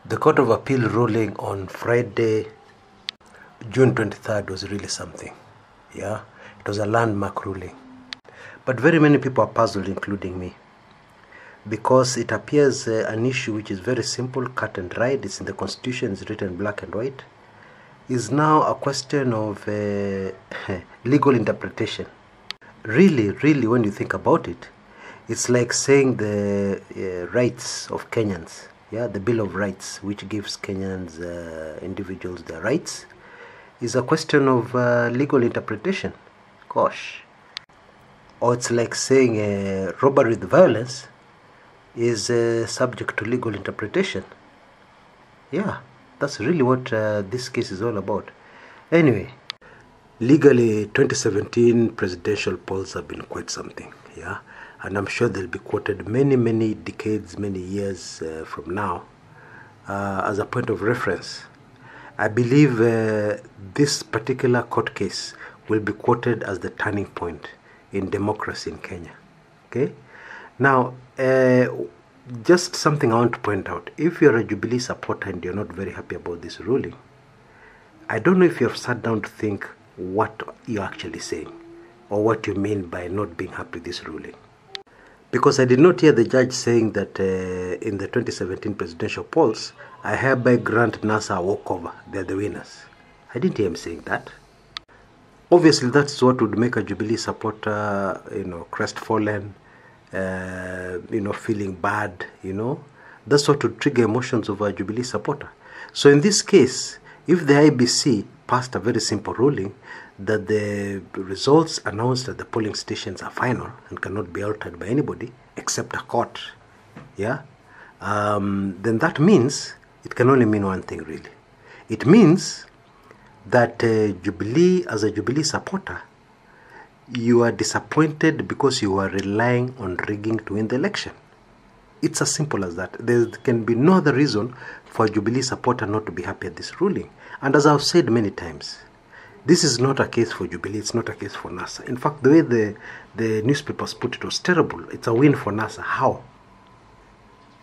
The Court of Appeal ruling on Friday, June 23rd was really something. Yeah, it was a landmark ruling. But very many people are puzzled, including me, because it appears an issue which is very simple, cut and dried, it's in the Constitution, it's written black and white, is now a question of legal interpretation. Really, when you think about it, it's like saying the rights of Kenyans, yeah, the Bill of Rights, which gives Kenyans, individuals their rights, is a question of legal interpretation. Gosh. Or it's like saying robbery with violence is subject to legal interpretation. Yeah, that's really what this case is all about. Anyway, legally, 2017 presidential polls have been quite something, yeah? And I'm sure they'll be quoted many decades, many years from now as a point of reference. I believe this particular court case will be quoted as the turning point in democracy in Kenya. Okay? Now, just something I want to point out. If you're a Jubilee supporter and you're not very happy about this ruling, I don't know if you have sat down to think what you're actually saying or what you mean by not being happy with this ruling. Because I did not hear the judge saying that in the 2017 presidential polls, I hereby grant NASA a walkover. They're the winners. I didn't hear him saying that. Obviously, that's what would make a Jubilee supporter, crestfallen, feeling bad, That's what would trigger emotions of a Jubilee supporter. So in this case, if the IBC passed a very simple ruling that the results announced at the polling stations are final and cannot be altered by anybody except a court, yeah, then that means it can only mean one thing really. It means that Jubilee, as a Jubilee supporter, you are disappointed because you are relying on rigging to win the election. It's as simple as that. There can be no other reason for a Jubilee supporter not to be happy at this ruling. And as I've said many times, this is not a case for Jubilee, it's not a case for NASA. In fact, the way the newspapers put it was terrible. It's a win for NASA. How?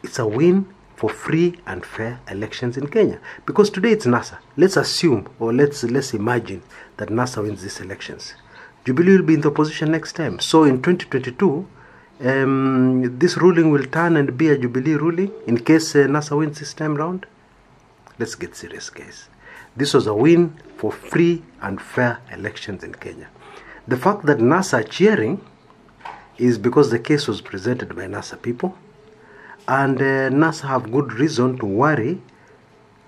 It's a win for free and fair elections in Kenya. Because today it's NASA. Let's assume, or let's imagine that NASA wins these elections. Jubilee will be in the opposition next time. So in 2022, this ruling will turn and be a Jubilee ruling in case NASA wins this time round. Let's get serious, guys. This was a win for free and fair elections in Kenya. The fact that NASA are cheering is because the case was presented by NASA people, and NASA have good reason to worry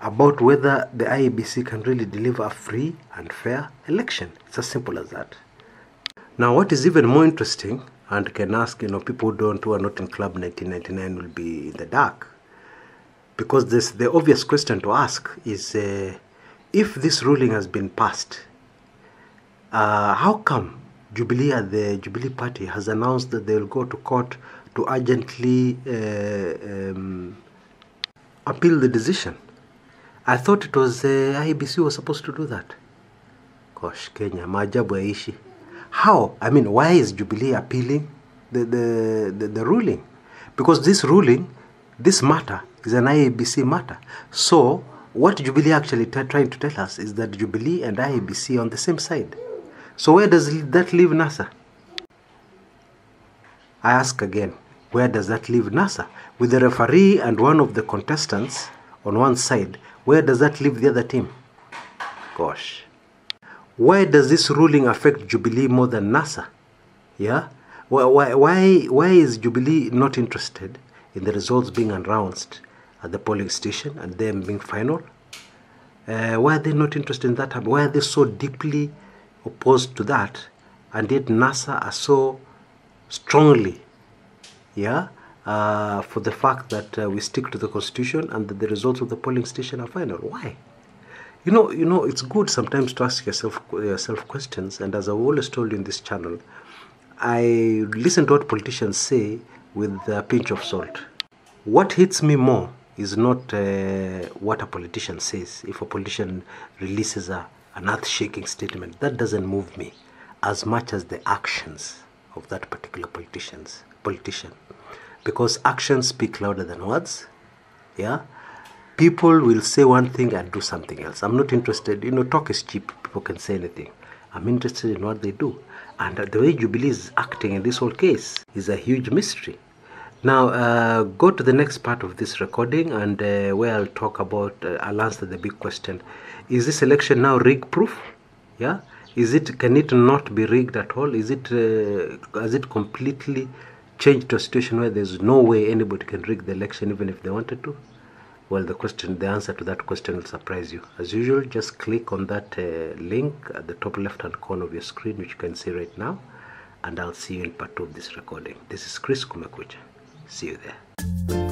about whether the IEBC can really deliver a free and fair election. It's as simple as that. Now, what is even more interesting, and can ask, people who are not in Club 1999 will be in the dark, because the obvious question to ask is, if this ruling has been passed, how come Jubilee, the Jubilee Party, has announced that they will go to court to urgently appeal the decision? I thought it was IEBC was supposed to do that. Gosh, Kenya, maajabu yaishi. How? I mean, why is Jubilee appealing the ruling? Because this ruling, this matter, is an IEBC matter. So, what Jubilee actually trying to tell us is that Jubilee and IEBC are on the same side. So where does that leave NASA? I ask again, where does that leave NASA? With the referee and one of the contestants on one side, where does that leave the other team? Gosh. Why does this ruling affect Jubilee more than NASA? Yeah? Why is Jubilee not interested in the results being announced at the polling station and them being final? Why are they not interested in that? Why are they so deeply opposed to that? And yet NASA are so strongly, for the fact that we stick to the Constitution and that the results of the polling station are final. Why? It's good sometimes to ask yourself questions. And as I've always told you in this channel, I listen to what politicians say with a pinch of salt. What hits me more is not what a politician says. If a politician releases an earth-shaking statement, that doesn't move me as much as the actions of that particular politician. Because actions speak louder than words. Yeah. People will say one thing and do something else. I'm not interested. Talk is cheap. People can say anything. I'm interested in what they do. And the way Jubilee is acting in this whole case is a huge mystery. Now, go to the next part of this recording, and where I'll talk about, I'll answer the big question. Is this election now rig-proof? Yeah? Can it not be rigged at all? Has it completely changed to a situation where there's no way anybody can rig the election even if they wanted to? Well, the answer to that question will surprise you. As usual, just click on that link at the top left-hand corner of your screen, which you can see right now, and I'll see you in part 2 of this recording. This is Chris Kumekucha. See you there.